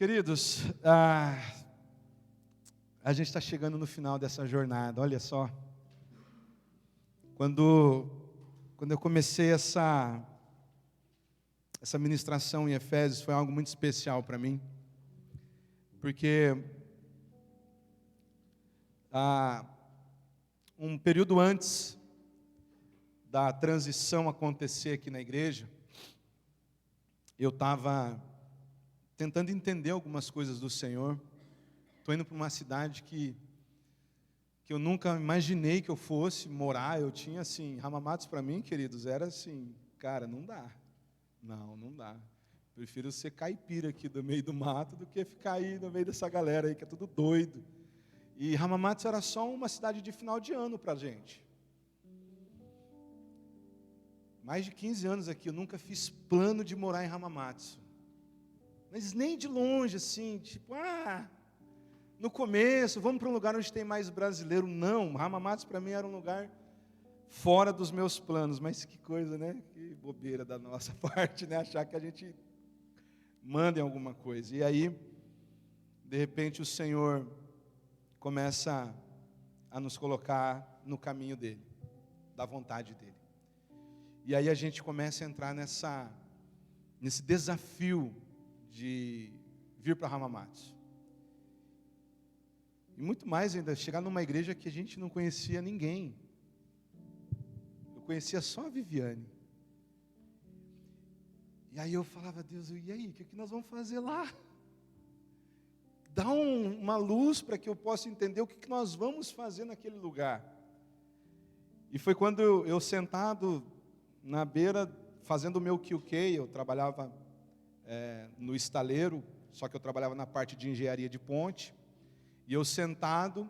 Queridos, a gente está chegando no final dessa jornada, olha só. Quando eu comecei essa ministração em Efésios, foi algo muito especial para mim, porque um período antes da transição acontecer aqui na igreja, eu estava tentando entender algumas coisas do Senhor. Estou indo para uma cidade que eu nunca imaginei que eu fosse morar. Eu tinha assim, Ramamatos para mim, queridos, era assim, cara, não dá. Não dá. Prefiro ser caipira aqui do meio do mato do que ficar aí no meio dessa galera aí que é tudo doido. E Ramamatos era só uma cidade de final de ano para a gente. Mais de 15 anos aqui, eu nunca fiz plano de morar em Ramamatos. Mas nem de longe, assim, tipo, no começo, vamos para um lugar onde tem mais brasileiro. Não, Ramamatos para mim era um lugar fora dos meus planos. Mas que coisa, né? Que bobeira da nossa parte, né? Achar que a gente manda em alguma coisa. E aí, de repente, o Senhor começa a nos colocar no caminho dEle, da vontade dEle. E aí a gente começa a entrar nesse desafio de vir para Ramamatos. E muito mais ainda, chegar numa igreja que a gente não conhecia ninguém. Eu conhecia só a Viviane. E aí eu falava, Deus, e aí, o que nós vamos fazer lá? Dá uma luz para que eu possa entender o que nós vamos fazer naquele lugar. E foi quando eu sentado na beira, fazendo o meu QK, eu trabalhava no estaleiro, só que eu trabalhava na parte de engenharia de ponte, e eu sentado,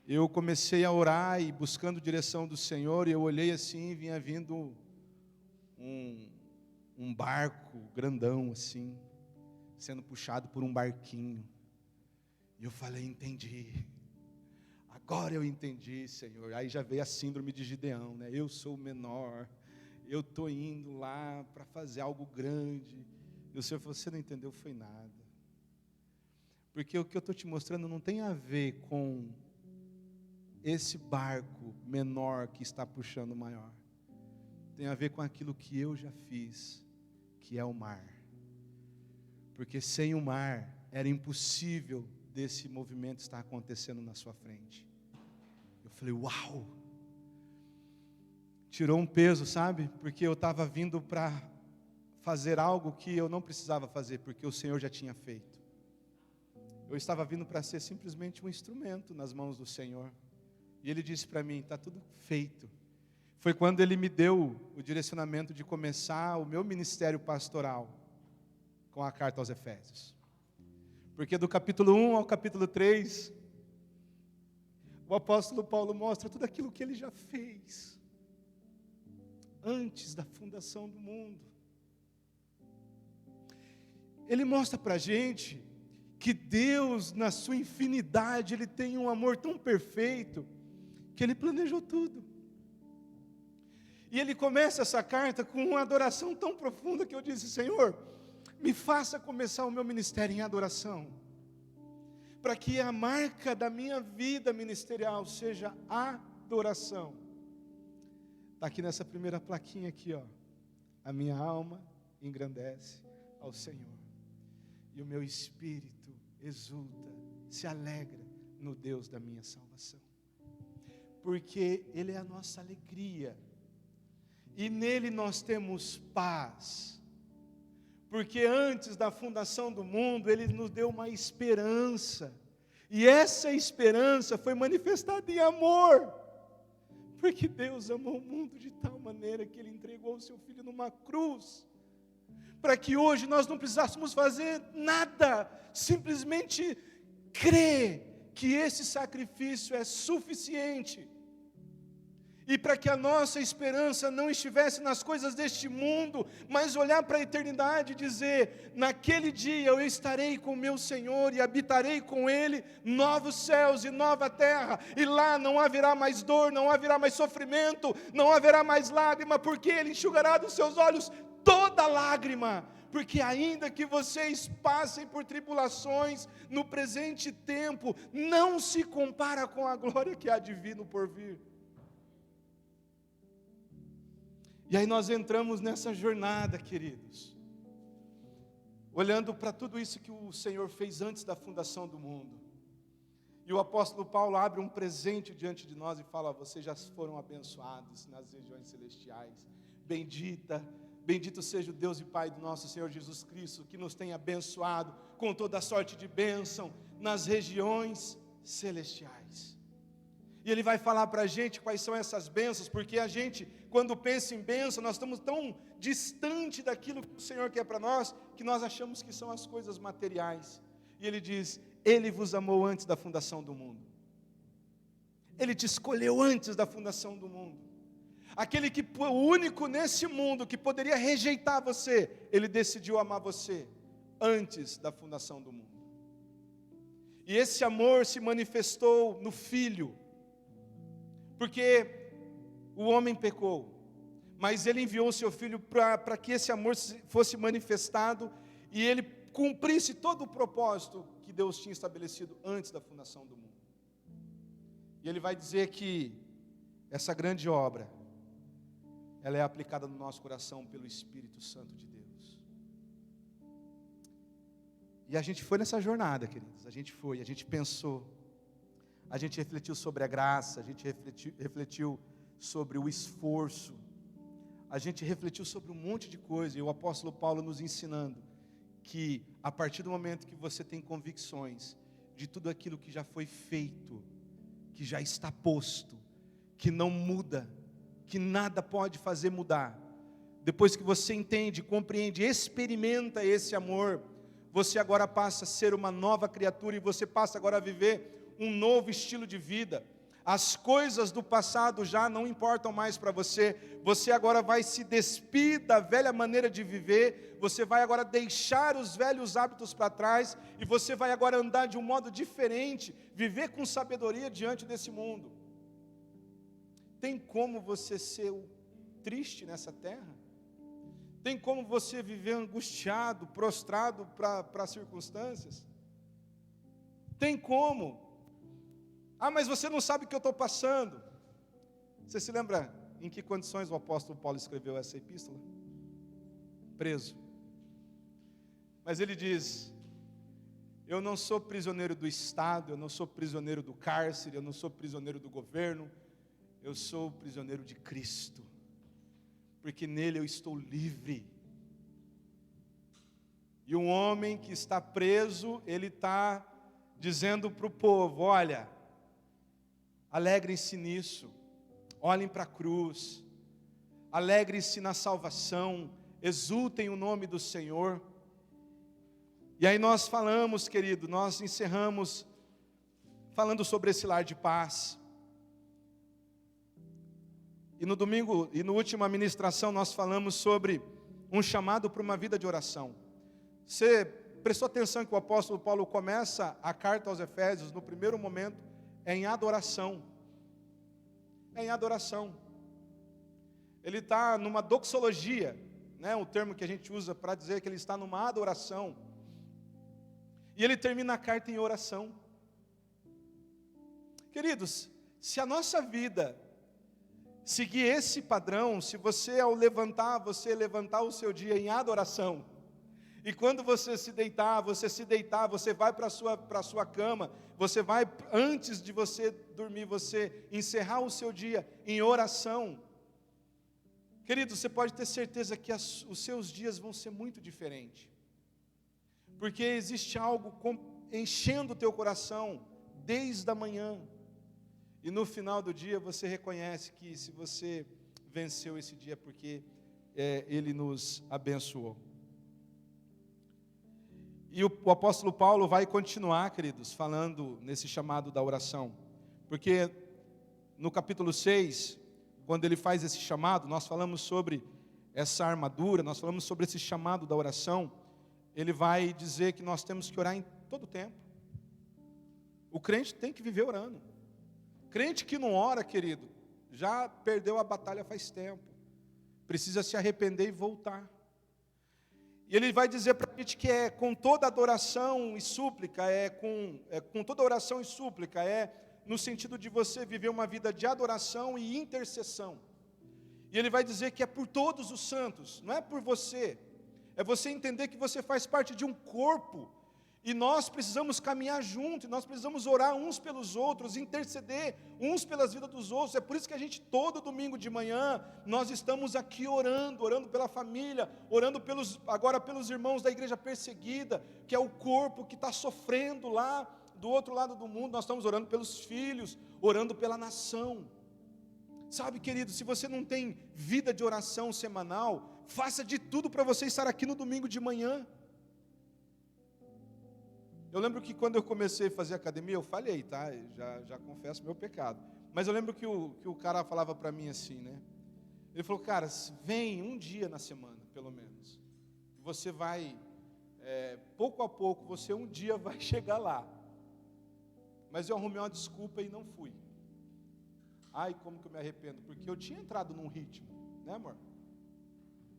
eu comecei a orar e buscando direção do Senhor, e eu olhei assim, vinha vindo um barco grandão assim, sendo puxado por um barquinho, e eu falei, entendi, agora eu entendi, Senhor. Aí já veio a síndrome de Gideão, né? Eu sou o menor, eu estou indo lá para fazer algo grande. E o Senhor falou, você não entendeu, foi nada. Porque o que eu estou te mostrando não tem a ver com esse barco menor que está puxando o maior. Tem a ver com aquilo que eu já fiz, que é o mar. Porque sem o mar, era impossível desse movimento estar acontecendo na sua frente. Eu falei, uau! Tirou um peso, sabe? Porque eu estava vindo para fazer algo que eu não precisava fazer, porque o Senhor já tinha feito. Eu estava vindo para ser simplesmente um instrumento nas mãos do Senhor. E Ele disse para mim, está tudo feito. Foi quando Ele me deu o direcionamento de começar o meu ministério pastoral com a carta aos Efésios. Porque do capítulo 1 ao capítulo 3, o apóstolo Paulo mostra tudo aquilo que ele já fez antes da fundação do mundo. Ele mostra para a gente que Deus, na sua infinidade, Ele tem um amor tão perfeito, que Ele planejou tudo. E Ele começa essa carta com uma adoração tão profunda, que eu disse, Senhor, me faça começar o meu ministério em adoração, para que a marca da minha vida ministerial seja adoração. Está aqui nessa primeira plaquinha aqui, ó. A minha alma engrandece ao Senhor, e o meu espírito exulta, se alegra no Deus da minha salvação. Porque Ele é a nossa alegria, e nele nós temos paz. Porque antes da fundação do mundo, Ele nos deu uma esperança, e essa esperança foi manifestada em amor, porque Deus amou o mundo de tal maneira que Ele entregou o Seu Filho numa cruz, para que hoje nós não precisássemos fazer nada, simplesmente crer que esse sacrifício é suficiente, e para que a nossa esperança não estivesse nas coisas deste mundo, mas olhar para a eternidade e dizer, naquele dia eu estarei com o meu Senhor e habitarei com Ele novos céus e nova terra, e lá não haverá mais dor, não haverá mais sofrimento, não haverá mais lágrima, porque Ele enxugará dos seus olhos toda lágrima, porque ainda que vocês passem por tribulações no presente tempo, não se compara com a glória que há de vir no porvir. E aí nós entramos nessa jornada, queridos, olhando para tudo isso que o Senhor fez antes da fundação do mundo. E o apóstolo Paulo abre um presente diante de nós e fala: vocês já foram abençoados nas regiões celestiais. Bendito seja o Deus e Pai do nosso Senhor Jesus Cristo, que nos tem abençoado com toda sorte de bênção nas regiões celestiais. E ele vai falar para a gente quais são essas bênçãos, porque a gente, quando pensa em bênção, nós estamos tão distante daquilo que o Senhor quer para nós, que nós achamos que são as coisas materiais. E ele diz: Ele vos amou antes da fundação do mundo. Ele te escolheu antes da fundação do mundo. Aquele que, o único nesse mundo que poderia rejeitar você, Ele decidiu amar você antes da fundação do mundo. E esse amor se manifestou no Filho, porque o homem pecou, mas Ele enviou o seu Filho para que esse amor fosse manifestado e Ele cumprisse todo o propósito que Deus tinha estabelecido antes da fundação do mundo. E Ele vai dizer que essa grande obra, ela é aplicada no nosso coração pelo Espírito Santo de Deus. E a gente foi nessa jornada, queridos, a gente pensou, a gente refletiu sobre a graça, a gente refletiu sobre o esforço, a gente refletiu sobre um monte de coisa, e o apóstolo Paulo nos ensinando que a partir do momento que você tem convicções de tudo aquilo que já foi feito, que já está posto, que não muda, que nada pode fazer mudar, depois que você entende, compreende, experimenta esse amor, você agora passa a ser uma nova criatura e você passa agora a viver um novo estilo de vida. As coisas do passado já não importam mais para você. Você agora vai se despir da velha maneira de viver. Você vai agora deixar os velhos hábitos para trás. E você vai agora andar de um modo diferente. Viver com sabedoria diante desse mundo. Tem como você ser triste nessa terra? Tem como você viver angustiado, prostrado para as circunstâncias? Tem como? Ah, mas você não sabe o que eu estou passando. Você se lembra em que condições o apóstolo Paulo escreveu essa epístola? Preso. Mas ele diz: eu não sou prisioneiro do Estado, eu não sou prisioneiro do cárcere, eu não sou prisioneiro do governo, eu sou prisioneiro de Cristo, porque nele eu estou livre. E um homem que está preso, ele está dizendo para o povo: olha, alegrem-se nisso, olhem para a cruz, alegrem-se na salvação, exultem o nome do Senhor. E aí nós falamos, querido, nós encerramos falando sobre esse lar de paz. E no domingo, e na última ministração, nós falamos sobre um chamado para uma vida de oração. Você prestou atenção que o apóstolo Paulo começa a carta aos Efésios, no primeiro momento, é em adoração. É em adoração. Ele está numa doxologia, né, o termo que a gente usa para dizer que ele está numa adoração. E ele termina a carta em oração. Queridos, se a nossa vida seguir esse padrão, se você ao levantar, você levantar o seu dia em adoração, e quando você se deitar, você vai para a sua cama, você vai, antes de você dormir, você encerrar o seu dia em oração, querido, você pode ter certeza que os seus dias vão ser muito diferentes, porque existe algo enchendo o teu coração, desde a manhã, e no final do dia você reconhece que se você venceu esse dia, porque Ele nos abençoou. E o apóstolo Paulo vai continuar, queridos, falando nesse chamado da oração, porque no capítulo 6, quando ele faz esse chamado, nós falamos sobre essa armadura, nós falamos sobre esse chamado da oração. Ele vai dizer que nós temos que orar em todo o tempo. O crente tem que viver orando. Crente que não ora, querido, já perdeu a batalha faz tempo, precisa se arrepender e voltar. E ele vai dizer para a gente que é com toda adoração e súplica, com toda oração e súplica, no sentido de você viver uma vida de adoração e intercessão. E ele vai dizer que é por todos os santos, não é por você. É você entender que você faz parte de um corpo, e nós precisamos caminhar junto, e nós precisamos orar uns pelos outros, interceder uns pelas vidas dos outros. É por isso que a gente, todo domingo de manhã, nós estamos aqui orando pela família, orando agora pelos irmãos da igreja perseguida, que é o corpo que está sofrendo lá do outro lado do mundo. Nós estamos orando pelos filhos, orando pela nação. Sabe, querido, se você não tem vida de oração semanal, faça de tudo para você estar aqui no domingo de manhã. Eu lembro que quando eu comecei a fazer academia, eu falhei, tá? Já confesso meu pecado. Mas eu lembro que o cara falava para mim assim, né? Ele falou, cara, vem um dia na semana, pelo menos. Você vai, pouco a pouco, você um dia vai chegar lá. Mas eu arrumei uma desculpa e não fui. Ai, como que eu me arrependo, porque eu tinha entrado num ritmo, né, amor?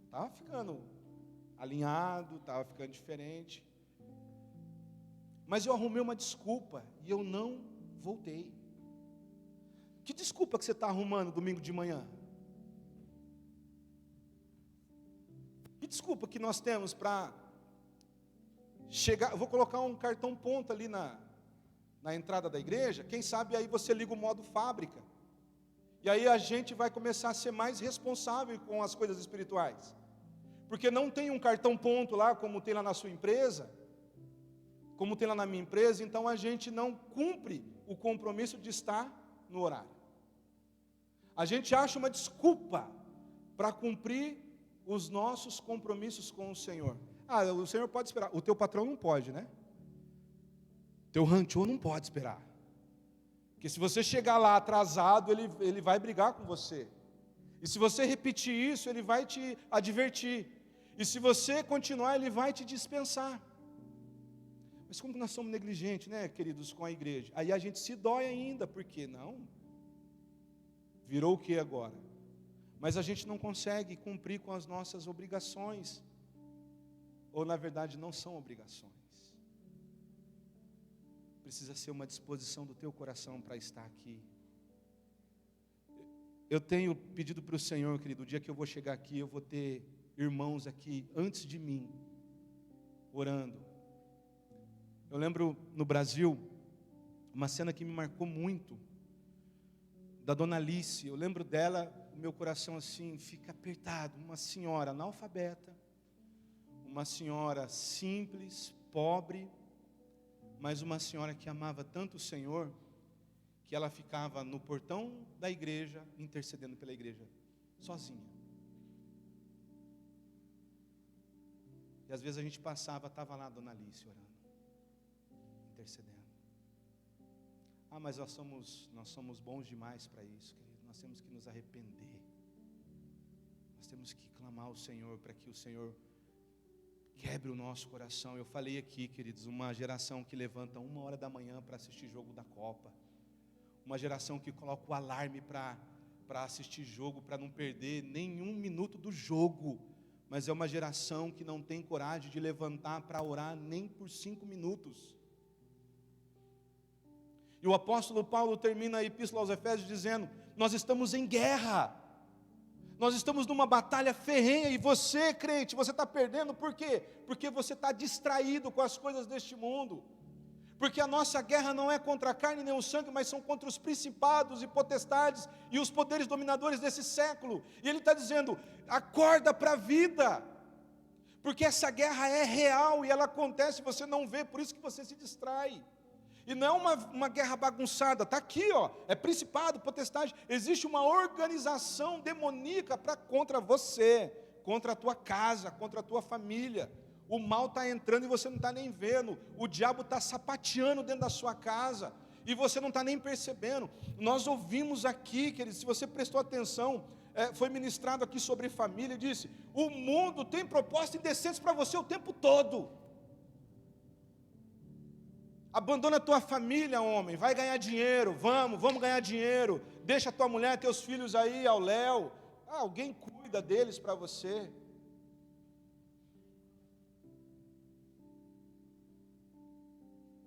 Estava ficando alinhado, estava ficando diferente. Mas eu arrumei uma desculpa e eu não voltei. Que desculpa que você está arrumando domingo de manhã? Que desculpa que nós temos para chegar? Eu vou colocar um cartão ponto ali na entrada da igreja. Quem sabe aí você liga o modo fábrica. E aí a gente vai começar a ser mais responsável com as coisas espirituais. Porque não tem um cartão ponto lá, como tem lá na sua empresa, como tem lá na minha empresa, então a gente não cumpre o compromisso de estar no horário. A gente acha uma desculpa para cumprir os nossos compromissos com o Senhor. Ah, o Senhor pode esperar. O teu patrão não pode, né? Teu rancho não pode esperar. Porque se você chegar lá atrasado, ele vai brigar com você. E se você repetir isso, ele vai te advertir. E se você continuar, ele vai te dispensar. Mas como nós somos negligentes, né, queridos, com a igreja? Aí a gente se dói ainda, porque não? Virou o que agora? Mas a gente não consegue cumprir com as nossas obrigações. Ou na verdade não são obrigações. Precisa ser uma disposição do teu coração para estar aqui. Eu tenho pedido para o Senhor, querido, o dia que eu vou chegar aqui, eu vou ter irmãos aqui antes de mim, orando. Eu lembro no Brasil, uma cena que me marcou muito, da dona Alice. Eu lembro dela, o meu coração assim fica apertado. Uma senhora analfabeta, uma senhora simples, pobre, mas uma senhora que amava tanto o Senhor, que ela ficava no portão da igreja, intercedendo pela igreja, sozinha. E às vezes a gente passava, estava lá a dona Alice orando, intercedendo. Ah, mas nós somos bons demais para isso, querido. Nós temos que nos arrepender. Nós temos que clamar ao Senhor para que o Senhor quebre o nosso coração. Eu falei aqui, queridos, uma geração que levanta 1h da manhã para assistir jogo da Copa. Uma geração que coloca o alarme para assistir jogo, para não perder nenhum minuto do jogo. Mas é uma geração que não tem coragem de levantar para orar nem por 5 minutos. E o apóstolo Paulo termina a epístola aos Efésios dizendo: nós estamos em guerra. Nós estamos numa batalha ferrenha, e você, crente, você está perdendo, por quê? Porque você está distraído com as coisas deste mundo. Porque a nossa guerra não é contra a carne nem o sangue, mas são contra os principados e potestades e os poderes dominadores desse século. E ele está dizendo: acorda para a vida, porque essa guerra é real e ela acontece, você não vê, por isso que você se distrai. E não é uma guerra bagunçada, está aqui, ó, é principado, potestade. Existe uma organização demoníaca contra você, contra a tua casa, contra a tua família. O mal está entrando e você não está nem vendo. O diabo está sapateando dentro da sua casa e você não está nem percebendo. Nós ouvimos aqui, queridos, se você prestou atenção, foi ministrado aqui sobre família, e disse: o mundo tem propostas indecentes para você o tempo todo. Abandona a tua família, homem, vai ganhar dinheiro, vamos ganhar dinheiro, deixa a tua mulher, teus filhos aí ao léu, alguém cuida deles para você.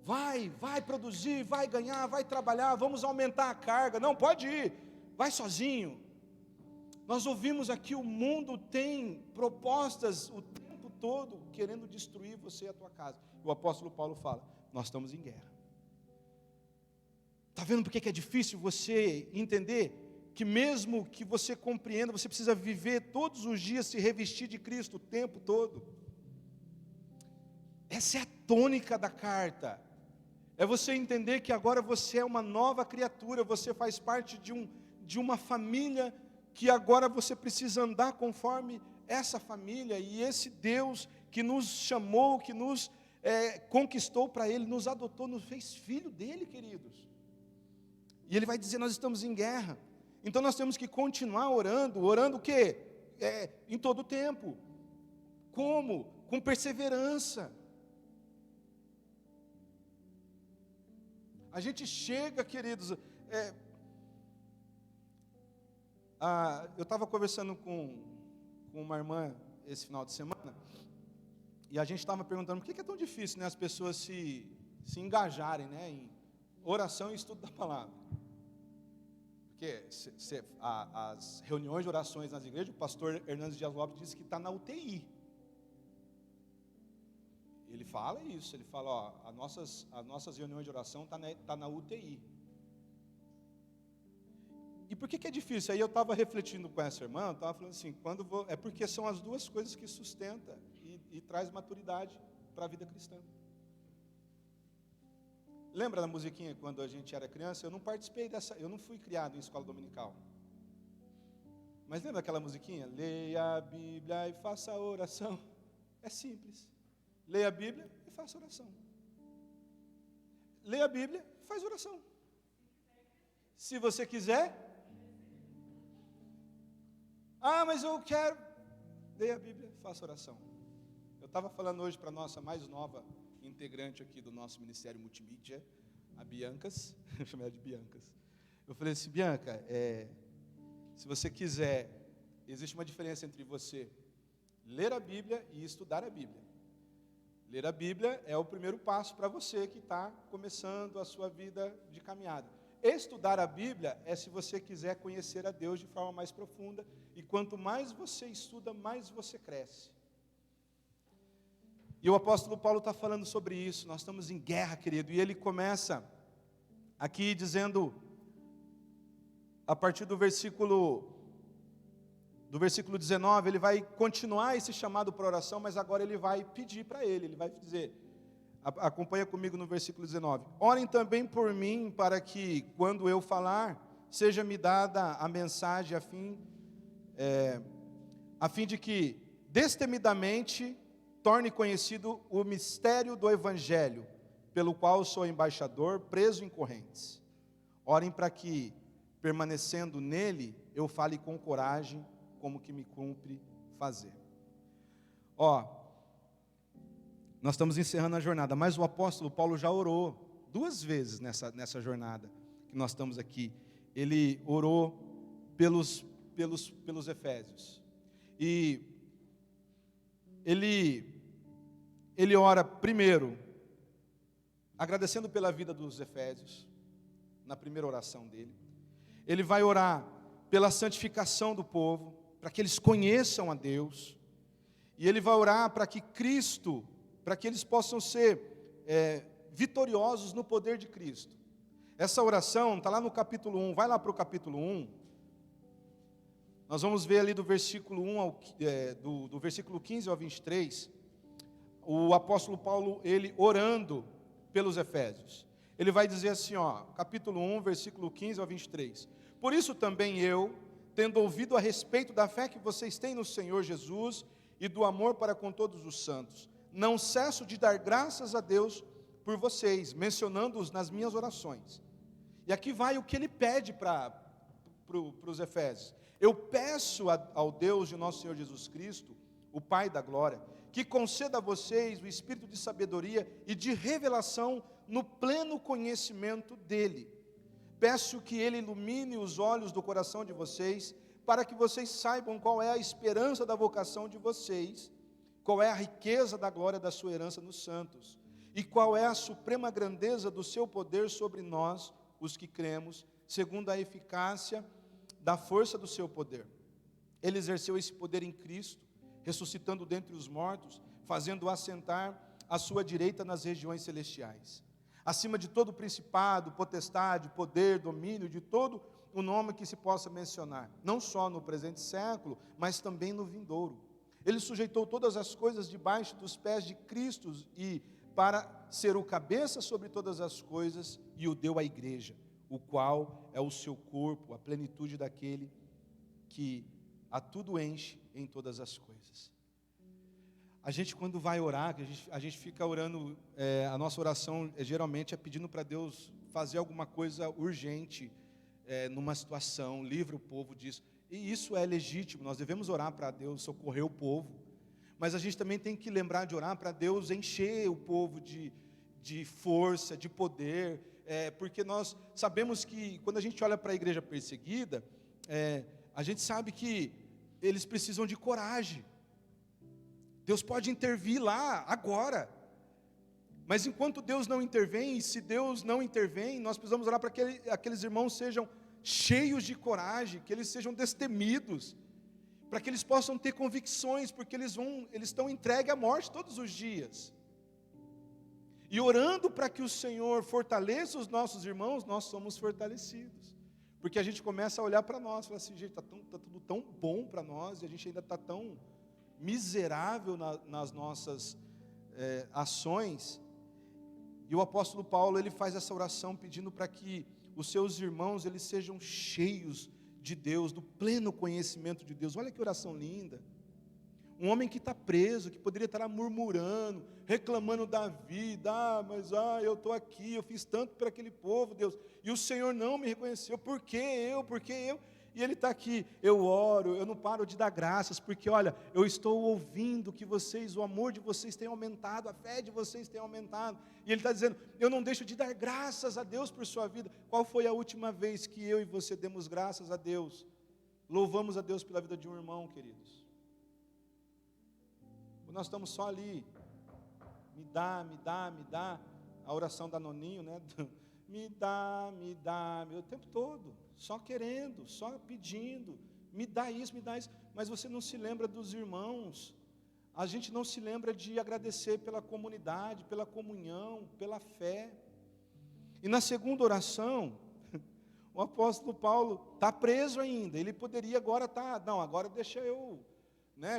vai produzir, vai ganhar, vai trabalhar, vamos aumentar a carga. Não, pode ir, vai sozinho. Nós ouvimos aqui, o mundo tem propostas o tempo todo querendo destruir você e a tua casa. O apóstolo Paulo fala, nós estamos em guerra. Está vendo por que é difícil você entender que mesmo que você compreenda, você precisa viver todos os dias, se revestir de Cristo o tempo todo? Essa é a tônica da carta. É você entender que agora você é uma nova criatura, você faz parte de uma família, que agora você precisa andar conforme essa família, e esse Deus que nos chamou, que nos conquistou para Ele, nos adotou, nos fez filho dEle, queridos. E Ele vai dizer, nós estamos em guerra. Então nós temos que continuar orando o quê? Em todo o tempo. Como? Com perseverança. A gente chega, queridos, eu estava conversando com uma irmã esse final de semana, e a gente estava perguntando, por que é tão difícil, né, as pessoas se engajarem, né, em oração e estudo da palavra? Porque as reuniões de orações nas igrejas, o pastor Hernandes Dias Lopes disse que está na UTI. Ele fala isso, ele fala, ó, as nossas reuniões de oração tá na UTI. E por que é difícil? Aí eu estava refletindo com essa irmã, estava falando assim, é porque são as duas coisas que sustenta e traz maturidade para a vida cristã. Lembra da musiquinha quando a gente era criança? Eu não participei eu não fui criado em escola dominical. Mas lembra aquela musiquinha? Leia a Bíblia e faça a oração. É simples. Leia a Bíblia e faça oração. Leia a Bíblia e faz oração. Se você quiser. Mas eu quero. Leia a Bíblia e faça oração. Eu estava falando hoje para a nossa mais nova integrante aqui do nosso Ministério Multimídia, a Biancas. Eu chamei ela de Biancas. Eu falei assim, Bianca, se você quiser, existe uma diferença entre você ler a Bíblia e estudar a Bíblia. Ler a Bíblia é o primeiro passo para você que está começando a sua vida de caminhada. Estudar a Bíblia é se você quiser conhecer a Deus de forma mais profunda, e quanto mais você estuda, mais você cresce. E o apóstolo Paulo está falando sobre isso, nós estamos em guerra, querido, e ele começa aqui dizendo, a partir do versículo 19, ele vai continuar esse chamado para oração, mas agora ele vai pedir para ele vai dizer, acompanha comigo no versículo 19, orem também por mim, para que, quando eu falar, seja-me dada a mensagem, a fim de que, destemidamente, torne conhecido o mistério do Evangelho, pelo qual sou embaixador, preso em correntes. Orem para que, permanecendo nele, eu fale com coragem, como que me cumpre fazer. Nós estamos encerrando a jornada, mas o apóstolo Paulo já orou 2 vezes nessa jornada que nós estamos aqui. Ele orou pelos Efésios. E ele ora primeiro, agradecendo pela vida dos Efésios, na primeira oração dele. Ele vai orar pela santificação do povo, para que eles conheçam a Deus. E ele vai orar para que Cristo, para que eles possam ser vitoriosos no poder de Cristo. Essa oração está lá no capítulo 1, vai lá para o capítulo 1. Nós vamos ver ali do versículo 1 do versículo 15 ao 23, o apóstolo Paulo, ele orando pelos Efésios. Ele vai dizer assim, capítulo 1, versículo 15 ao 23. Por isso também eu, tendo ouvido a respeito da fé que vocês têm no Senhor Jesus e do amor para com todos os santos, não cesso de dar graças a Deus por vocês, mencionando-os nas minhas orações. E aqui vai o que ele pede para os Efésios. Eu peço ao Deus de nosso Senhor Jesus Cristo, o Pai da glória, que conceda a vocês o espírito de sabedoria e de revelação no pleno conhecimento dEle. Peço que Ele ilumine os olhos do coração de vocês, para que vocês saibam qual é a esperança da vocação de vocês, qual é a riqueza da glória da sua herança nos santos, E qual é a suprema grandeza do seu poder sobre nós, os que cremos, segundo a eficácia da força do seu poder. Ele exerceu esse poder em Cristo, ressuscitando dentre os mortos, fazendo-o assentar à sua direita nas regiões celestiais, acima de todo principado, potestade, poder, domínio, de todo o nome que se possa mencionar, não só no presente século, mas também no vindouro. Ele sujeitou todas as coisas debaixo dos pés de Cristo e para ser o cabeça sobre todas as coisas, e o deu à igreja, o qual é o seu corpo, a plenitude daquele que a tudo enche em todas as coisas. A gente, quando vai orar, a gente fica orando, a nossa oração geralmente é pedindo para Deus fazer alguma coisa urgente, numa situação, livra o povo disso. E isso é legítimo, nós devemos orar para Deus socorrer o povo. Mas a gente também tem que lembrar de orar para Deus encher o povo de força, de poder, porque nós sabemos que quando a gente olha para a igreja perseguida, a gente sabe que eles precisam de coragem. Deus pode intervir lá, agora. Mas enquanto Deus não intervém, e se Deus não intervém, nós precisamos orar para que aqueles irmãos sejam cheios de coragem, que eles sejam destemidos, para que eles possam ter convicções, porque eles estão entregues à morte todos os dias. E orando para que o Senhor fortaleça os nossos irmãos, nós somos fortalecidos. Porque a gente começa a olhar para nós, falar assim, gente, está tudo tão bom para nós, e a gente ainda está tão miserável nas nossas ações. E o apóstolo Paulo, ele faz essa oração pedindo para que os seus irmãos, eles sejam cheios de Deus, do pleno conhecimento de Deus. Olha que oração linda. Um homem que está preso, que poderia estar murmurando, reclamando da vida, eu estou aqui, eu fiz tanto para aquele povo, Deus, e o Senhor não me reconheceu, por que eu? E ele está aqui, eu oro, eu não paro de dar graças, porque olha, eu estou ouvindo que o amor de vocês tem aumentado, a fé de vocês tem aumentado, e ele está dizendo, eu não deixo de dar graças a Deus por sua vida. Qual foi a última vez que eu e você demos graças a Deus? Louvamos a Deus pela vida de um irmão, queridos. Nós estamos só ali, me dá, a oração da Noninho, né? Me dá, o tempo todo, só querendo, só pedindo, me dá isso, mas você não se lembra dos irmãos, a gente não se lembra de agradecer pela comunidade, pela comunhão, pela fé. E na segunda oração, o apóstolo Paulo está preso ainda, ele poderia agora agora deixa eu,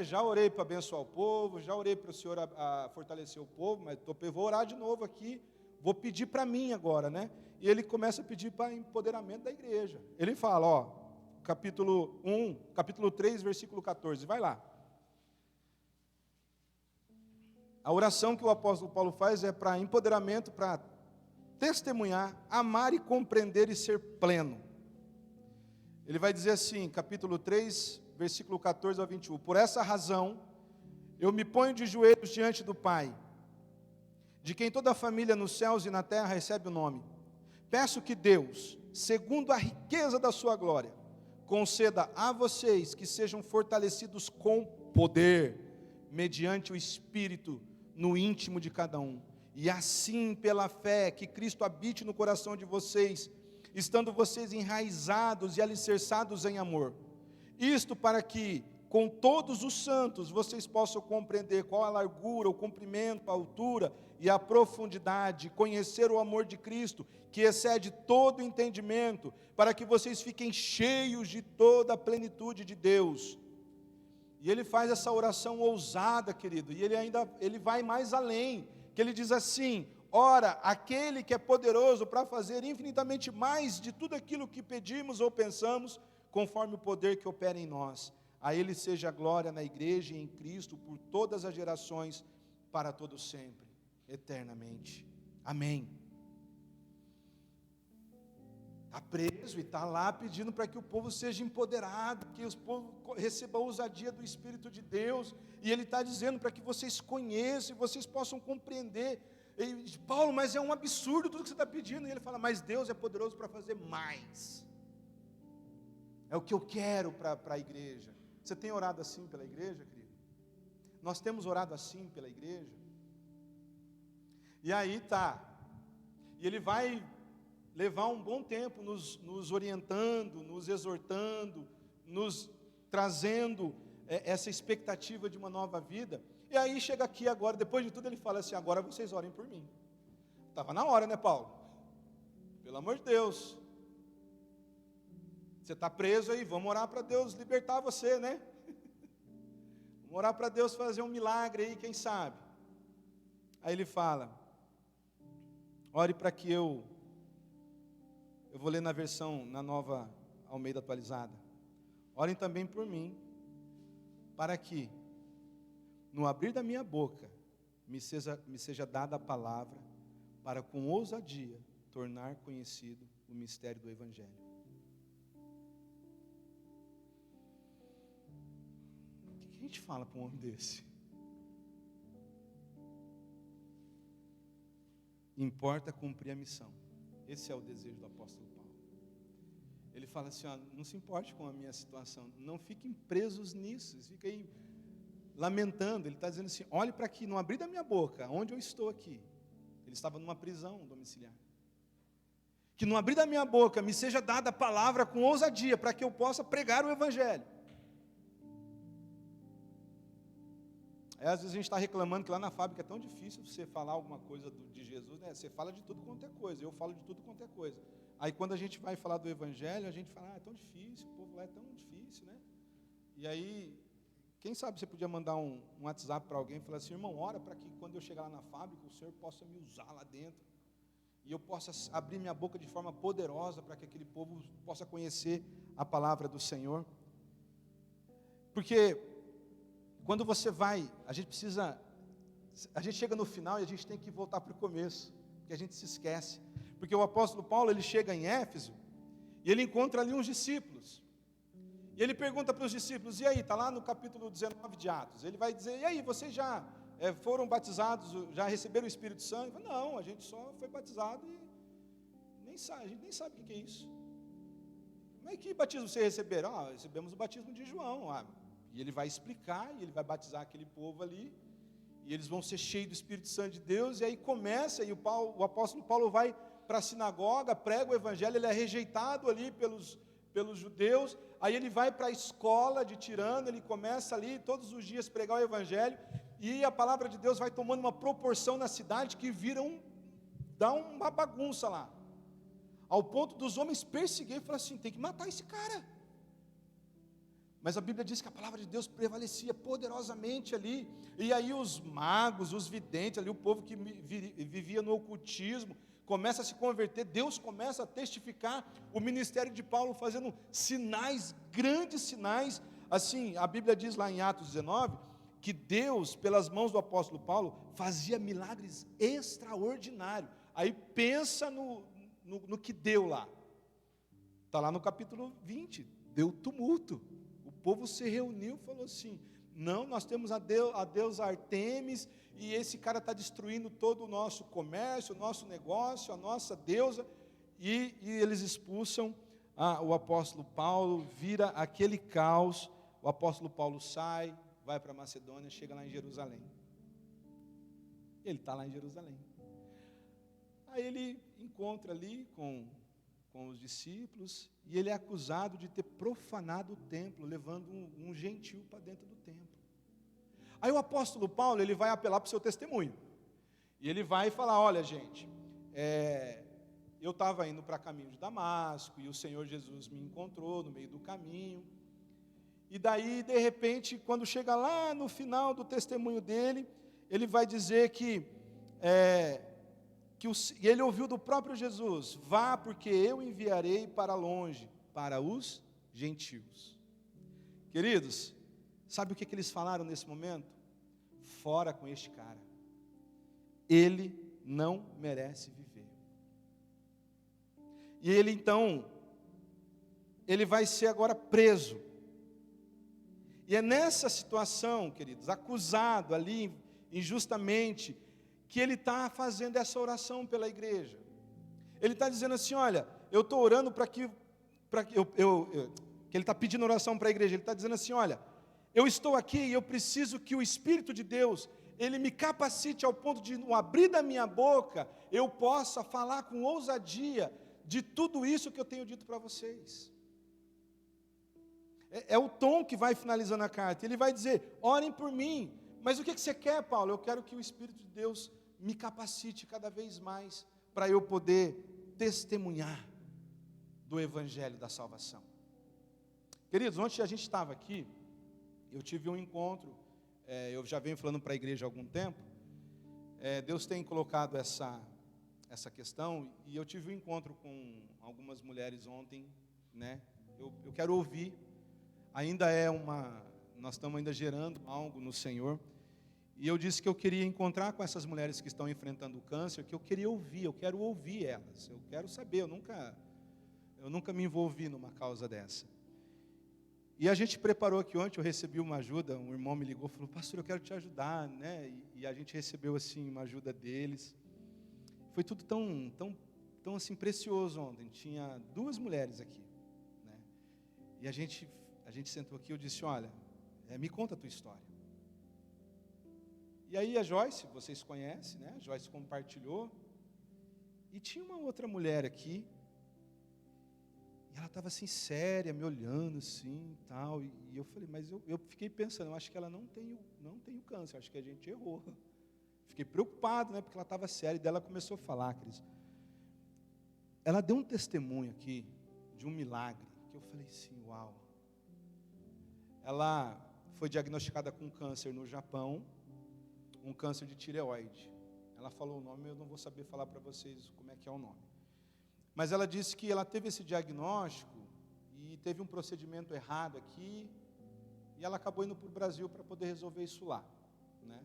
já orei para abençoar o povo, já orei para o Senhor a fortalecer o povo, mas vou orar de novo aqui, vou pedir para mim agora, E ele começa a pedir para empoderamento da igreja. Ele fala, capítulo 3, versículo 14, vai lá. A oração que o apóstolo Paulo faz é para empoderamento, para testemunhar, amar e compreender e ser pleno. Ele vai dizer assim, capítulo 3, versículo 14 ao 21, por essa razão, eu me ponho de joelhos diante do Pai, de quem toda a família nos céus e na terra recebe o nome. Peço que Deus, segundo a riqueza da sua glória, conceda a vocês que sejam fortalecidos com poder, mediante o Espírito, no íntimo de cada um. E assim, pela fé, que Cristo habite no coração de vocês, estando vocês enraizados e alicerçados em amor. Isto para que, com todos os santos, vocês possam compreender qual a largura, o comprimento, a altura e a profundidade, conhecer o amor de Cristo, que excede todo entendimento, para que vocês fiquem cheios de toda a plenitude de Deus. E ele faz essa oração ousada, querido, e ele vai mais além, que ele diz assim, ora, aquele que é poderoso para fazer infinitamente mais de tudo aquilo que pedimos ou pensamos, conforme o poder que opera em nós. A Ele seja a glória na igreja e em Cristo, por todas as gerações, para todo sempre, eternamente. Amém. Está preso e está lá pedindo para que o povo seja empoderado, que os povos recebam a ousadia do Espírito de Deus, e ele está dizendo para que vocês conheçam, e vocês possam compreender. E, Paulo, mas é um absurdo tudo que você está pedindo, e ele fala, mas Deus é poderoso para fazer mais. É o que eu quero para a igreja. Você tem orado assim pela igreja, querido? Nós temos orado assim pela igreja? E aí tá. E ele vai levar um bom tempo nos orientando, nos exortando, nos trazendo essa expectativa de uma nova vida. E aí chega aqui agora, depois de tudo ele fala assim, agora vocês orem por mim. Estava na hora, né, Paulo? Pelo amor de Deus. Você está preso aí, vamos orar para Deus libertar você, né? Vamos orar para Deus fazer um milagre aí, quem sabe? Aí ele fala, ore para que eu vou ler na versão, na Nova Almeida atualizada. Orem também por mim, para que, no abrir da minha boca, me seja dada a palavra, para com ousadia tornar conhecido o mistério do Evangelho. O que a gente fala para um homem desse? Importa cumprir a missão. Esse é o desejo do apóstolo Paulo. Ele fala assim, ó, não se importe com a minha situação, não fiquem presos nisso, fiquem lamentando. Ele está dizendo assim, olhe para aqui, no abrir da minha boca, onde eu estou aqui. Ele estava numa prisão domiciliar. Que no abrir da minha boca me seja dada a palavra com ousadia, para que eu possa pregar o Evangelho. Às vezes a gente está reclamando que lá na fábrica é tão difícil você falar alguma coisa de Jesus, né? Você fala de tudo quanto é coisa, eu falo de tudo quanto é coisa. Aí quando a gente vai falar do Evangelho, a gente fala, é tão difícil, o povo lá é tão difícil, né? E aí, quem sabe você podia mandar um WhatsApp para alguém e falar assim, irmão, ora para que quando eu chegar lá na fábrica, o Senhor possa me usar lá dentro, e eu possa abrir minha boca de forma poderosa, para que aquele povo possa conhecer a palavra do Senhor. Porque quando você vai, a gente chega no final e a gente tem que voltar para o começo, porque a gente se esquece. Porque o apóstolo Paulo, ele chega em Éfeso, e ele encontra ali uns discípulos. E ele pergunta para os discípulos, e aí, está lá no capítulo 19 de Atos, ele vai dizer, e aí, vocês já foram batizados, já receberam o Espírito Santo? Ele fala, não, a gente só foi batizado e a gente nem sabe o que é isso. Mas que batismo vocês receberam? Ah, recebemos o batismo de João. E ele vai explicar, e ele vai batizar aquele povo ali, e eles vão ser cheios do Espírito Santo de Deus, e aí começa, e o apóstolo Paulo vai para a sinagoga, prega o Evangelho, ele é rejeitado ali pelos judeus, aí ele vai para a escola de Tirano, ele começa ali todos os dias pregar o Evangelho, e a palavra de Deus vai tomando uma proporção na cidade que dá uma bagunça lá, ao ponto dos homens perseguirem e falar assim, tem que matar esse cara. Mas a Bíblia diz que a palavra de Deus prevalecia poderosamente ali, e aí os magos, os videntes, ali o povo que vivia no ocultismo, começa a se converter, Deus começa a testificar o ministério de Paulo, fazendo sinais, grandes sinais, assim, a Bíblia diz lá em Atos 19, que Deus, pelas mãos do apóstolo Paulo, fazia milagres extraordinários. Aí pensa no que deu lá, está lá no capítulo 20, deu tumulto, o povo se reuniu e falou assim, não, nós temos a deusa Artemis, e esse cara está destruindo todo o nosso comércio, o nosso negócio, a nossa deusa, e eles expulsam o apóstolo Paulo, vira aquele caos, o apóstolo Paulo sai, vai para Macedônia, chega lá em Jerusalém. Ele está lá em Jerusalém. Aí ele encontra ali com os discípulos, e ele é acusado de ter profanado o templo, levando um gentil para dentro do templo. Aí o apóstolo Paulo, ele vai apelar para o seu testemunho, e ele vai falar, olha gente, eu estava indo para caminho de Damasco, e o Senhor Jesus me encontrou no meio do caminho, e daí de repente, quando chega lá no final do testemunho dele, ele vai dizer que ele ouviu do próprio Jesus, vá porque eu enviarei para longe, para os gentios. Queridos, sabe o que eles falaram nesse momento? Fora com este cara, ele não merece viver. E ele então, ele vai ser agora preso, e é nessa situação, queridos, acusado ali injustamente, que ele está fazendo essa oração pela igreja. Ele está dizendo assim, olha, eu estou orando que ele está pedindo oração para a igreja, ele está dizendo assim, olha, eu estou aqui e eu preciso que o Espírito de Deus, Ele me capacite ao ponto de, no abrir da minha boca, eu possa falar com ousadia de tudo isso que eu tenho dito para vocês. É o Tom que vai finalizando a carta. Ele vai dizer: orem por mim. Mas o que você quer, Paulo? Eu quero que o Espírito de Deus me capacite cada vez mais para eu poder testemunhar do Evangelho da salvação. Queridos, ontem a gente estava aqui, eu tive um encontro, eu já venho falando para a igreja há algum tempo, Deus tem colocado essa questão, e eu tive um encontro com algumas mulheres ontem, né? Eu quero ouvir, nós estamos ainda gerando algo no Senhor, e eu disse que eu queria encontrar com essas mulheres que estão enfrentando o câncer, que eu queria ouvir, eu quero ouvir elas, eu quero saber, eu nunca me envolvi numa causa dessa. E a gente preparou aqui ontem, eu recebi uma ajuda, um irmão me ligou e falou: pastor, eu quero te ajudar, né? E a gente recebeu assim uma ajuda deles. Foi tudo tão assim precioso ontem. Tinha 2 mulheres aqui, né? E a gente sentou aqui, eu disse: olha, me conta a tua história. E aí a Joyce, vocês conhecem, né? A Joyce compartilhou. E tinha uma outra mulher aqui, e ela estava assim, séria, me olhando assim, tal. E eu falei, mas eu fiquei pensando, eu acho que ela não tem o câncer, acho que a gente errou. Fiquei preocupado, né, porque ela estava séria, e dela começou a falar, Cris. Ela deu um testemunho aqui, de um milagre, que eu falei assim, uau. Ela foi diagnosticada com câncer no Japão, um câncer de tireoide. Ela falou o nome, eu não vou saber falar para vocês como é que é o nome. Mas ela disse que ela teve esse diagnóstico e teve um procedimento errado aqui, e ela acabou indo para o Brasil para poder resolver isso lá, né?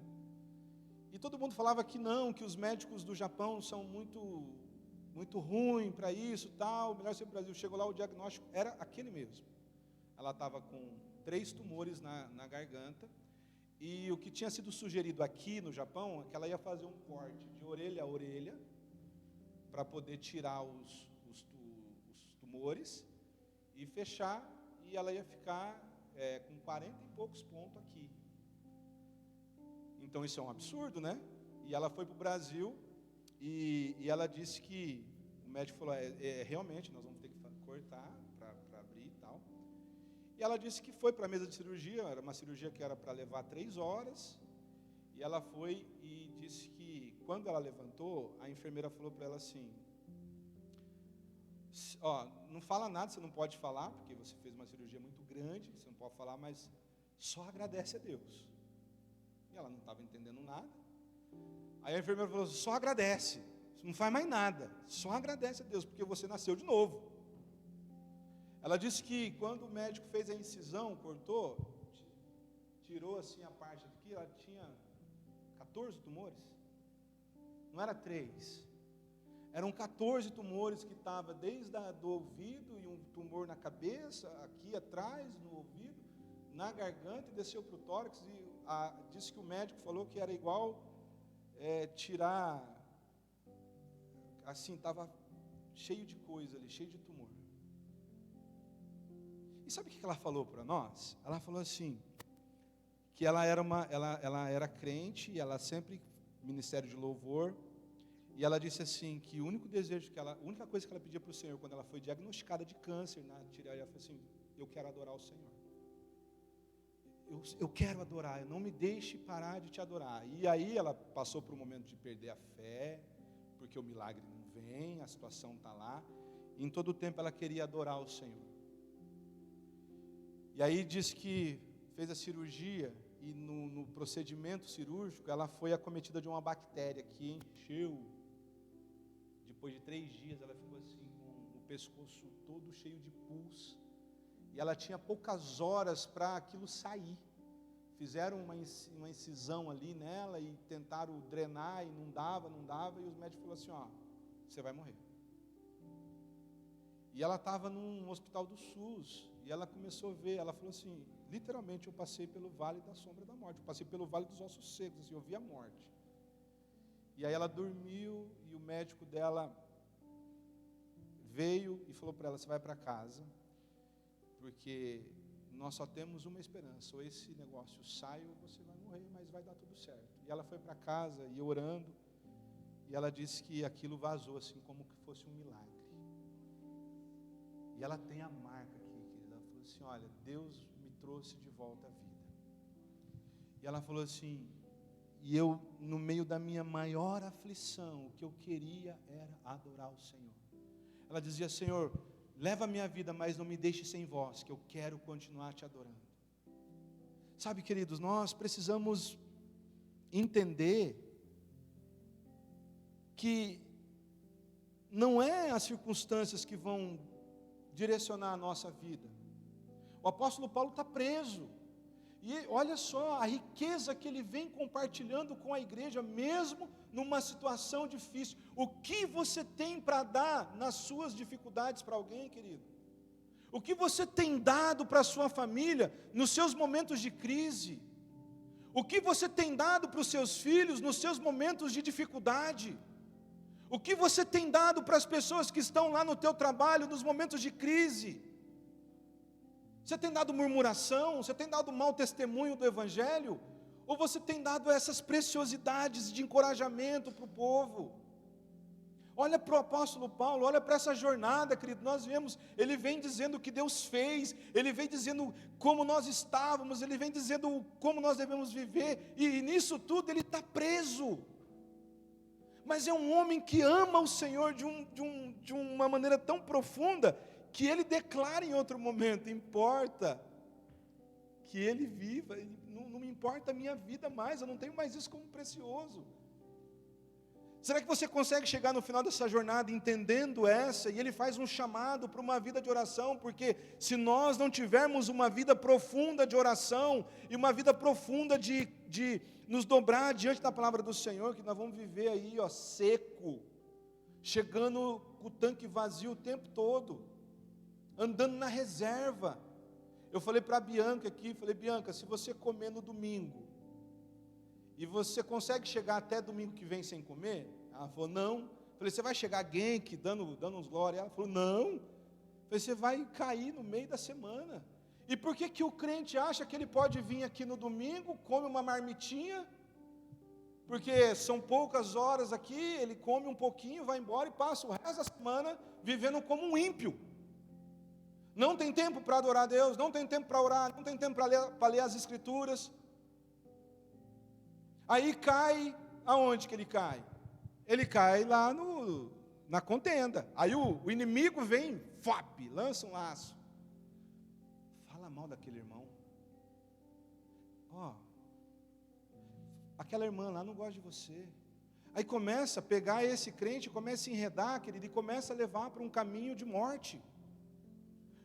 E todo mundo falava que não, que os médicos do Japão são muito ruins para isso, tal, melhor ser o Brasil. Chegou lá, o diagnóstico era aquele mesmo. Ela estava com 3 tumores na garganta, e o que tinha sido sugerido aqui no Japão é que ela ia fazer um corte de orelha a orelha, para poder tirar os tumores e fechar, e ela ia ficar com 40 e poucos pontos aqui. Então isso é um absurdo, né? E ela foi para o Brasil, e ela disse que o médico falou, realmente nós vamos ter que cortar para abrir e tal. E ela disse que foi para a mesa de cirurgia, era uma cirurgia que era para levar 3 horas, e ela foi e disse que quando ela levantou, a enfermeira falou para ela assim: não fala nada, você não pode falar, porque você fez uma cirurgia muito grande, você não pode falar, mas só agradece a Deus. E ela não estava entendendo nada. Aí a enfermeira falou: só agradece, não faz mais nada, só agradece a Deus, porque você nasceu de novo. Ela disse que quando o médico fez a incisão, cortou, tirou assim a parte aqui, ela tinha 14 tumores. Não era 3. Eram 14 tumores que estavam desde do ouvido, e um tumor na cabeça, aqui atrás, no ouvido, na garganta, e desceu para o tórax. E disse que o médico falou que era igual tirar, assim, estava cheio de coisa ali, cheio de tumor. E sabe o que ela falou para nós? Ela falou assim, que ela era crente, e ela sempre, ministério de louvor, e ela disse assim, que o único desejo a única coisa que ela pedia para o Senhor, quando ela foi diagnosticada de câncer na tireoide, ela falou assim: eu quero adorar o Senhor. Eu quero adorar, não me deixe parar de te adorar. E aí ela passou por um momento de perder a fé, porque o milagre não vem, a situação está lá, e em todo o tempo ela queria adorar o Senhor. E aí disse que fez a cirurgia, e no procedimento cirúrgico, ela foi acometida de uma bactéria que encheu. Depois de 3 dias, ela ficou assim, com o pescoço todo cheio de pus. E ela tinha poucas horas para aquilo sair. Fizeram uma incisão ali nela e tentaram drenar, e não dava. E os médicos falaram assim: você vai morrer. E ela estava num hospital do SUS. E ela começou a ver, ela falou assim, literalmente, eu passei pelo vale da sombra da morte. Eu passei pelo vale dos ossos secos, assim, eu vi a morte. E aí ela dormiu, e o médico dela veio e falou para ela: você vai para casa, porque nós só temos uma esperança, ou esse negócio sai ou você vai morrer, mas vai dar tudo certo. E ela foi para casa, e orando, e ela disse que aquilo vazou assim, como que fosse um milagre. E ela tem a marca aqui, querida. Ela falou assim, olha, Deus me trouxe de volta à vida. E ela falou assim, e eu, no meio da minha maior aflição, o que eu queria era adorar o Senhor. Ela dizia, Senhor, leva a minha vida, mas não me deixe sem voz, que eu quero continuar te adorando. Sabe, queridos, nós precisamos entender que não é as circunstâncias que vão direcionar a nossa vida. O apóstolo Paulo está preso. E olha só a riqueza que ele vem compartilhando com a igreja, mesmo numa situação difícil. O que você tem para dar nas suas dificuldades para alguém, querido? O que você tem dado para a sua família nos seus momentos de crise? O que você tem dado para os seus filhos nos seus momentos de dificuldade? O que você tem dado para as pessoas que estão lá no teu trabalho nos momentos de crise? Você tem dado murmuração? Você tem dado mau testemunho do Evangelho? Ou você tem dado essas preciosidades de encorajamento para o povo? Olha para o apóstolo Paulo, olha para essa jornada, querido. Nós vemos, ele vem dizendo o que Deus fez, ele vem dizendo como nós estávamos, ele vem dizendo como nós devemos viver, e nisso tudo ele está preso. Mas é um homem que ama o Senhor de uma maneira tão profunda, que ele declara em outro momento, importa que ele viva, não me importa a minha vida mais, eu não tenho mais isso como precioso. Será que você consegue chegar no final dessa jornada entendendo essa? E ele faz um chamado para uma vida de oração, porque se nós não tivermos uma vida profunda de oração, e uma vida profunda de nos dobrar diante da palavra do Senhor, que nós vamos viver aí, seco, chegando com o tanque vazio o tempo todo, andando na reserva. Eu falei para a Bianca aqui, Bianca, se você comer no domingo, e você consegue chegar até domingo que vem sem comer? Ela falou, não. Falei, você vai chegar genk, dando uns glória? Ela falou, não. Falei, você vai cair no meio da semana. E por que o crente acha que ele pode vir aqui no domingo, come uma marmitinha, porque são poucas horas aqui, ele come um pouquinho, vai embora e passa o resto da semana vivendo como um ímpio. Não tem tempo para adorar a Deus, não tem tempo para orar, não tem tempo para ler as Escrituras. Aí cai, aonde que ele cai? Ele cai lá na contenda. Aí o inimigo vem, lança um laço. Fala mal daquele irmão. Aquela irmã lá não gosta de você. Aí começa a pegar esse crente, começa a se enredar, querido, e começa a levar para um caminho de morte.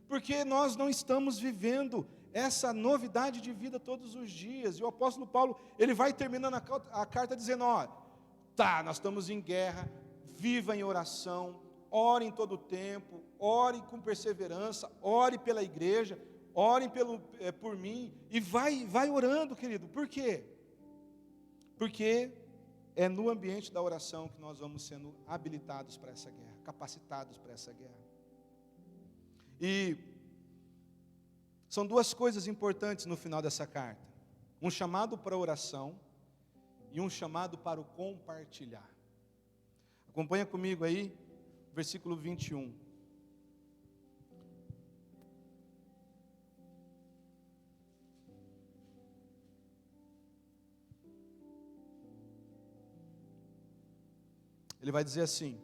Porque nós não estamos vivendo essa novidade de vida todos os dias. E o apóstolo Paulo, ele vai terminando a carta dizendo, nós estamos em guerra, viva em oração, ore em todo o tempo, ore com perseverança, ore pela igreja, ore por mim, e vai orando, querido. Por quê? Porque é no ambiente da oração que nós vamos sendo habilitados para essa guerra, capacitados para essa guerra. E são duas coisas importantes no final dessa carta: um chamado para a oração e um chamado para o compartilhar. Acompanha comigo aí, versículo 21. Ele vai dizer assim: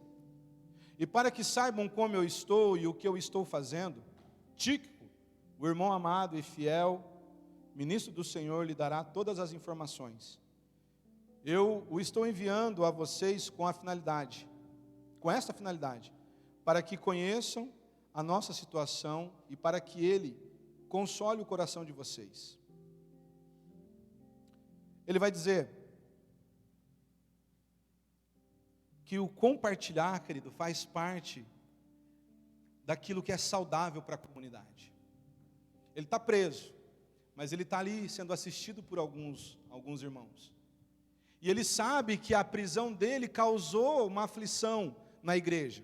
e para que saibam como eu estou e o que eu estou fazendo, Tíquico, o irmão amado e fiel, ministro do Senhor, lhe dará todas as informações. Eu o estou enviando a vocês com esta finalidade, para que conheçam a nossa situação e para que ele console o coração de vocês. Ele vai dizer que o compartilhar, querido, faz parte daquilo que é saudável para a comunidade. Ele está preso, mas ele está ali sendo assistido por alguns irmãos. E ele sabe que a prisão dele causou uma aflição na igreja.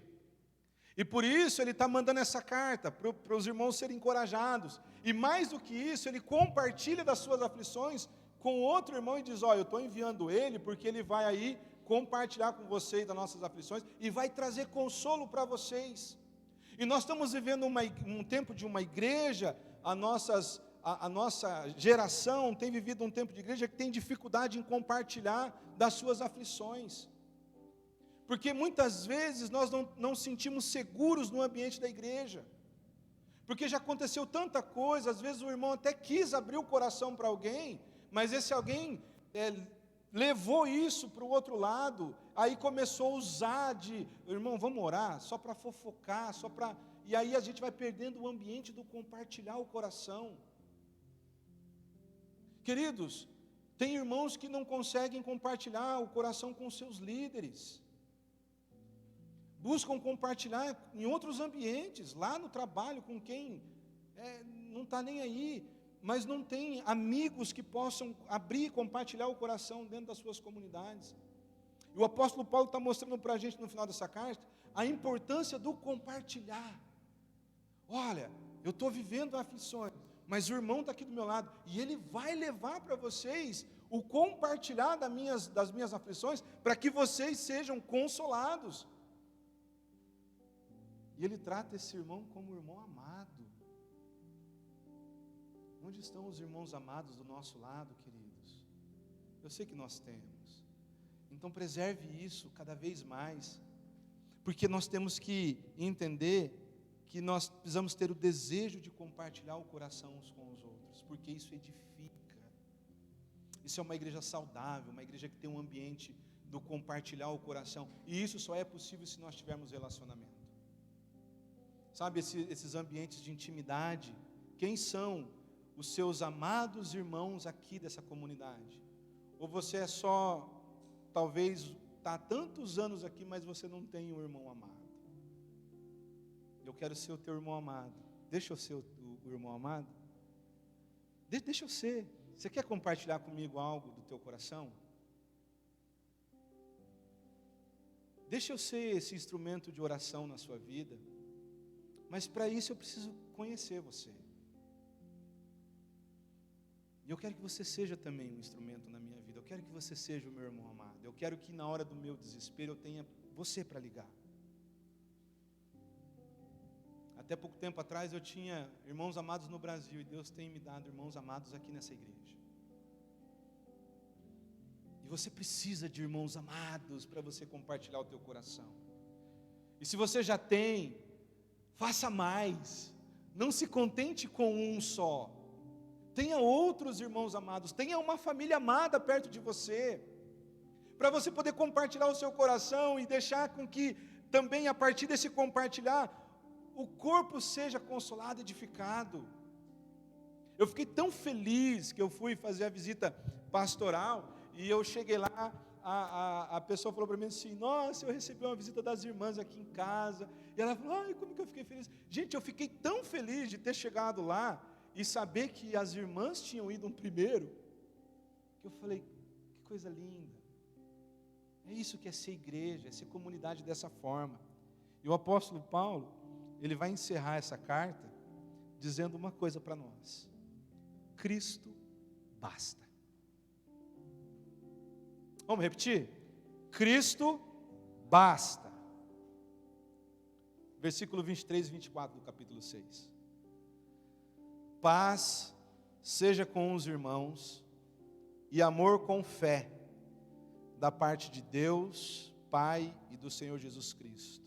E por isso ele está mandando essa carta para os irmãos serem encorajados. E mais do que isso, ele compartilha das suas aflições com outro irmão e diz: olha, eu estou enviando ele porque ele vai aí compartilhar com vocês das nossas aflições e vai trazer consolo para vocês. E nós estamos vivendo um tempo de uma igreja, a nossa geração tem vivido um tempo de igreja que tem dificuldade em compartilhar das suas aflições. Porque muitas vezes nós não sentimos seguros no ambiente da igreja. Porque já aconteceu tanta coisa, às vezes o irmão até quis abrir o coração para alguém, mas esse alguém levou isso para o outro lado, aí começou a usar irmão, vamos orar, só para fofocar, e aí a gente vai perdendo o ambiente do compartilhar o coração. Queridos, tem irmãos que não conseguem compartilhar o coração com seus líderes, buscam compartilhar em outros ambientes, lá no trabalho, com quem não está nem aí, mas não tem amigos que possam abrir e compartilhar o coração dentro das suas comunidades. E o apóstolo Paulo está mostrando para a gente no final dessa carta, a importância do compartilhar. Olha, eu estou vivendo aflições, mas o irmão está aqui do meu lado, e ele vai levar para vocês o compartilhar das minhas aflições, para que vocês sejam consolados. E ele trata esse irmão como um irmão amado. Onde estão os irmãos amados do nosso lado, queridos? Eu sei que nós temos. Então preserve isso cada vez mais, porque nós temos que entender que nós precisamos ter o desejo de compartilhar o coração uns com os outros, porque isso edifica. Isso é uma igreja saudável, uma igreja que tem um ambiente do compartilhar o coração, e isso só é possível se nós tivermos relacionamento. Sabe, esses ambientes de intimidade, quem são os seus amados irmãos aqui dessa comunidade? Ou você é só, talvez, está há tantos anos aqui, mas você não tem um irmão amado? Eu quero ser o teu irmão amado. Deixa eu ser o irmão amado? Deixa eu ser. Você quer compartilhar comigo algo do teu coração? Deixa eu ser esse instrumento de oração na sua vida. Mas para isso eu preciso conhecer você. E eu quero que você seja também um instrumento na minha vida. Eu quero que você seja o meu irmão amado. Eu quero que na hora do meu desespero eu tenha você para ligar. Até pouco tempo atrás eu tinha irmãos amados no Brasil, e Deus tem me dado irmãos amados aqui nessa igreja. E você precisa de irmãos amados para você compartilhar o teu coração. E se você já tem, faça mais. Não se contente com um só. Tenha outros irmãos amados. Tenha uma família amada perto de você, para você poder compartilhar o seu coração e deixar com que também a partir desse compartilhar o corpo seja consolado, edificado. Eu fiquei tão feliz que eu fui fazer a visita pastoral e eu cheguei lá, a pessoa falou para mim assim: nossa, eu recebi uma visita das irmãs aqui em casa. E ela falou: ai, como que eu fiquei feliz. Gente, eu fiquei tão feliz de ter chegado lá e saber que as irmãs tinham ido primeiro, que eu falei: que coisa linda. É isso que é ser igreja, é ser comunidade dessa forma. E o apóstolo Paulo, ele vai encerrar essa carta dizendo uma coisa para nós: Cristo basta. Vamos repetir? Cristo basta. Versículo 23 e 24 do capítulo 6. Paz seja com os irmãos e amor com fé, da parte de Deus, Pai e do Senhor Jesus Cristo.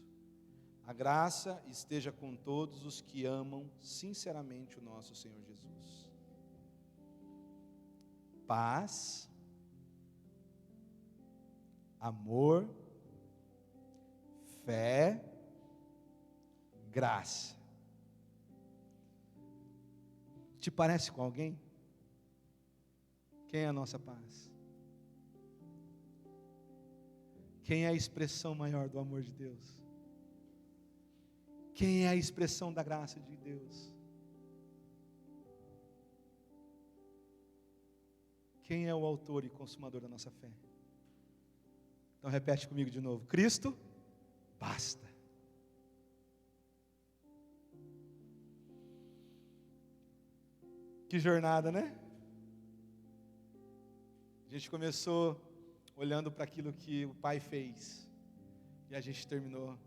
A graça esteja com todos os que amam sinceramente o nosso Senhor Jesus. Paz, amor, fé, graça. Te parece com alguém? Quem é a nossa paz? Quem é a expressão maior do amor de Deus? Quem é a expressão da graça de Deus? Quem é o autor e consumador da nossa fé? Então repete comigo de novo: Cristo basta. Que jornada, né? A gente começou olhando para aquilo que o Pai fez, e a gente terminou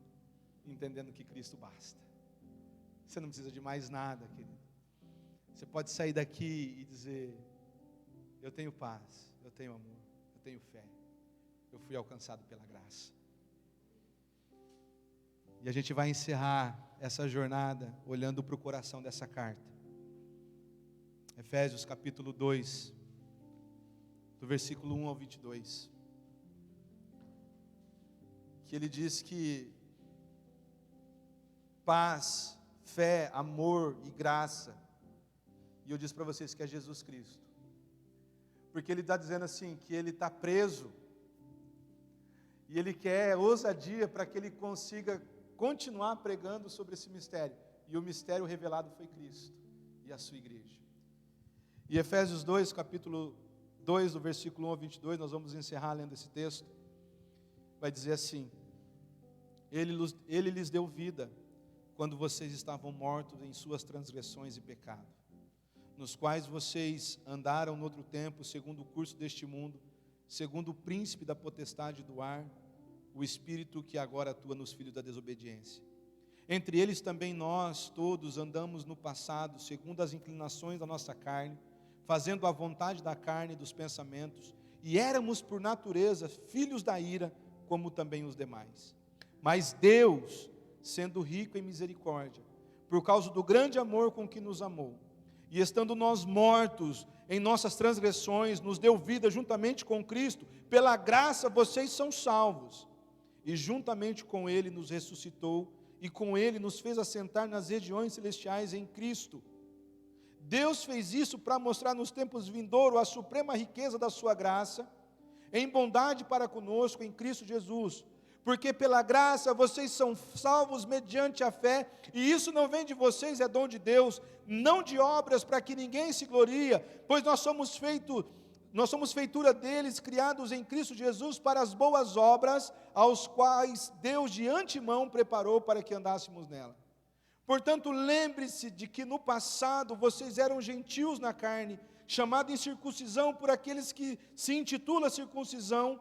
entendendo que Cristo basta. Você não precisa de mais nada, querido. Você pode sair daqui e dizer: eu tenho paz, eu tenho amor, eu tenho fé, eu fui alcançado pela graça. E a gente vai encerrar essa jornada olhando para o coração dessa carta. Efésios capítulo 2, do versículo 1 ao 22. Que ele diz que paz, fé, amor e graça. E eu disse para vocês que é Jesus Cristo. Porque ele está dizendo assim, que ele está preso. E ele quer ousadia para que ele consiga continuar pregando sobre esse mistério. E o mistério revelado foi Cristo e a sua igreja. E Efésios 2, capítulo 2, do versículo 1 ao 22, nós vamos encerrar lendo esse texto. Vai dizer assim: Ele lhes deu vida, quando vocês estavam mortos em suas transgressões e pecado, nos quais vocês andaram no outro tempo, segundo o curso deste mundo, segundo o príncipe da potestade do ar, o espírito que agora atua nos filhos da desobediência. Entre eles também nós todos andamos no passado, segundo as inclinações da nossa carne, fazendo a vontade da carne e dos pensamentos, e éramos por natureza filhos da ira, como também os demais. Mas Deus, sendo rico em misericórdia, por causa do grande amor com que nos amou, e estando nós mortos em nossas transgressões, nos deu vida juntamente com Cristo. Pela graça vocês são salvos, e juntamente com Ele nos ressuscitou, e com Ele nos fez assentar nas regiões celestiais em Cristo. Deus fez isso para mostrar nos tempos vindouros a suprema riqueza da sua graça, em bondade para conosco em Cristo Jesus. Porque pela graça vocês são salvos mediante a fé, e isso não vem de vocês, é dom de Deus, não de obras para que ninguém se gloria, pois nós somos feitura deles, criados em Cristo Jesus para as boas obras, aos quais Deus de antemão preparou para que andássemos nela. Portanto, lembre-se de que no passado vocês eram gentios na carne, chamados incircuncisão por aqueles que se intitula circuncisão,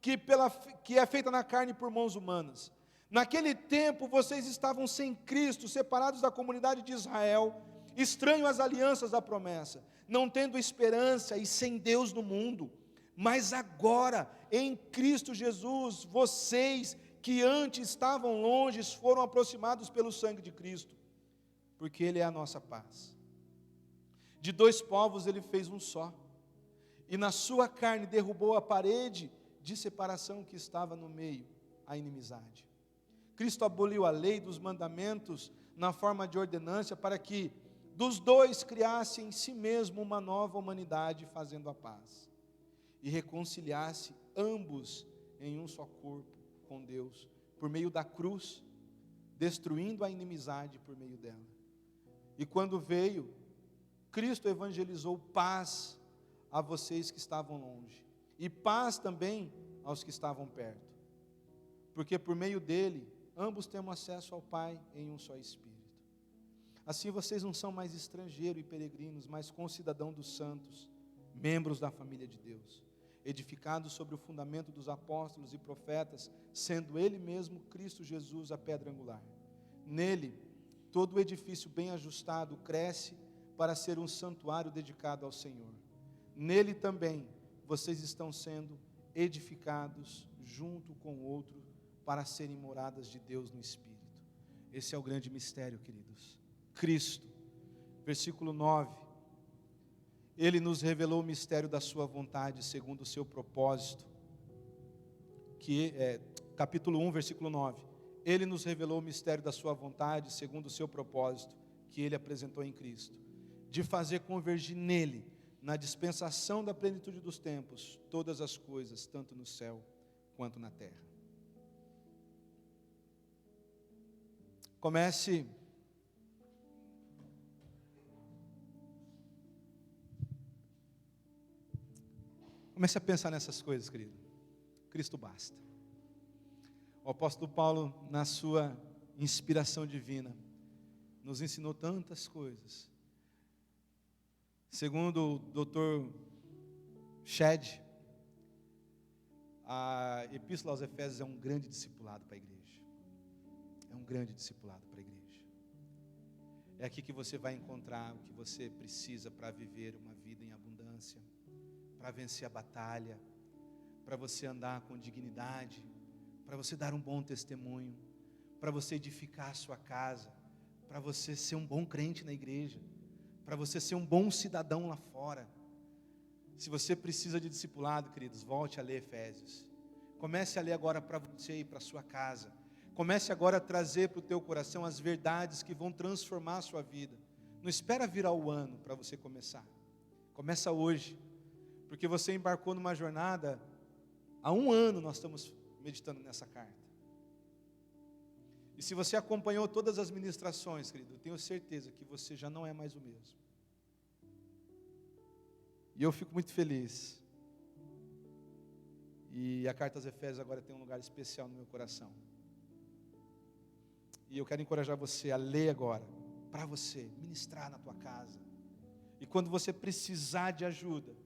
que é feita na carne por mãos humanas. Naquele tempo vocês estavam sem Cristo, separados da comunidade de Israel, estranhos às alianças da promessa, não tendo esperança e sem Deus no mundo. Mas agora, em Cristo Jesus, vocês que antes estavam longe, foram aproximados pelo sangue de Cristo, porque Ele é a nossa paz. De dois povos Ele fez um só, e na sua carne derrubou a parede de separação que estava no meio, a inimizade. Cristo aboliu a lei dos mandamentos na forma de ordenança, para que dos dois criasse em si mesmo uma nova humanidade, fazendo a paz, e reconciliasse ambos em um só corpo com Deus, por meio da cruz, destruindo a inimizade por meio dela. E quando veio, Cristo evangelizou paz a vocês que estavam longe, e paz também aos que estavam perto, porque por meio dele, ambos temos acesso ao Pai em um só Espírito. Assim vocês não são mais estrangeiros e peregrinos, mas concidadãos dos santos, membros da família de Deus, edificados sobre o fundamento dos apóstolos e profetas, sendo Ele mesmo, Cristo Jesus, a pedra angular. Nele, todo o edifício bem ajustado cresce para ser um santuário dedicado ao Senhor. Nele também, vocês estão sendo edificados junto com o outro, para serem moradas de Deus no Espírito. Esse é o grande mistério, queridos. Cristo, versículo 9. Ele nos revelou o mistério da sua vontade, segundo o seu propósito, que é capítulo 1, versículo 9. Ele nos revelou o mistério da sua vontade, segundo o seu propósito, que Ele apresentou em Cristo, de fazer convergir nele, na dispensação da plenitude dos tempos, todas as coisas, tanto no céu quanto na terra. Comece a pensar nessas coisas, querido. Cristo basta. O apóstolo Paulo, na sua inspiração divina, nos ensinou tantas coisas. Segundo o Dr. Shedd, a Epístola aos Efésios é um grande discipulado para a igreja. É um grande discipulado para a igreja. É aqui que você vai encontrar o que você precisa para viver uma vida em abundância, para vencer a batalha, para você andar com dignidade, para você dar um bom testemunho, para você edificar a sua casa, para você ser um bom crente na igreja, para você ser um bom cidadão lá fora. Se você precisa de discipulado, queridos, volte a ler Efésios. Comece a ler agora para você e para a sua casa. Comece agora a trazer para o teu coração as verdades que vão transformar a sua vida. Não espera virar o ano para você começar. Começa hoje, porque você embarcou numa jornada. Há 1 ano nós estamos meditando nessa carta. E se você acompanhou todas as ministrações, querido, eu tenho certeza que você já não é mais o mesmo. E eu fico muito feliz. E a carta aos Efésios agora tem um lugar especial no meu coração. E eu quero encorajar você a ler agora, para você, ministrar na tua casa. E quando você precisar de ajuda,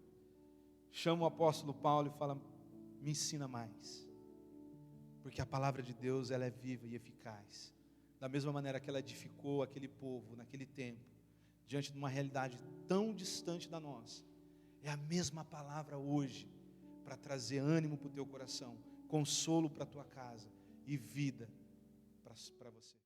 chama o apóstolo Paulo e fala: me ensina mais. Porque a palavra de Deus, ela é viva e eficaz. Da mesma maneira que ela edificou aquele povo naquele tempo, diante de uma realidade tão distante da nossa, é a mesma palavra hoje, para trazer ânimo para o teu coração, consolo para a tua casa e vida para você.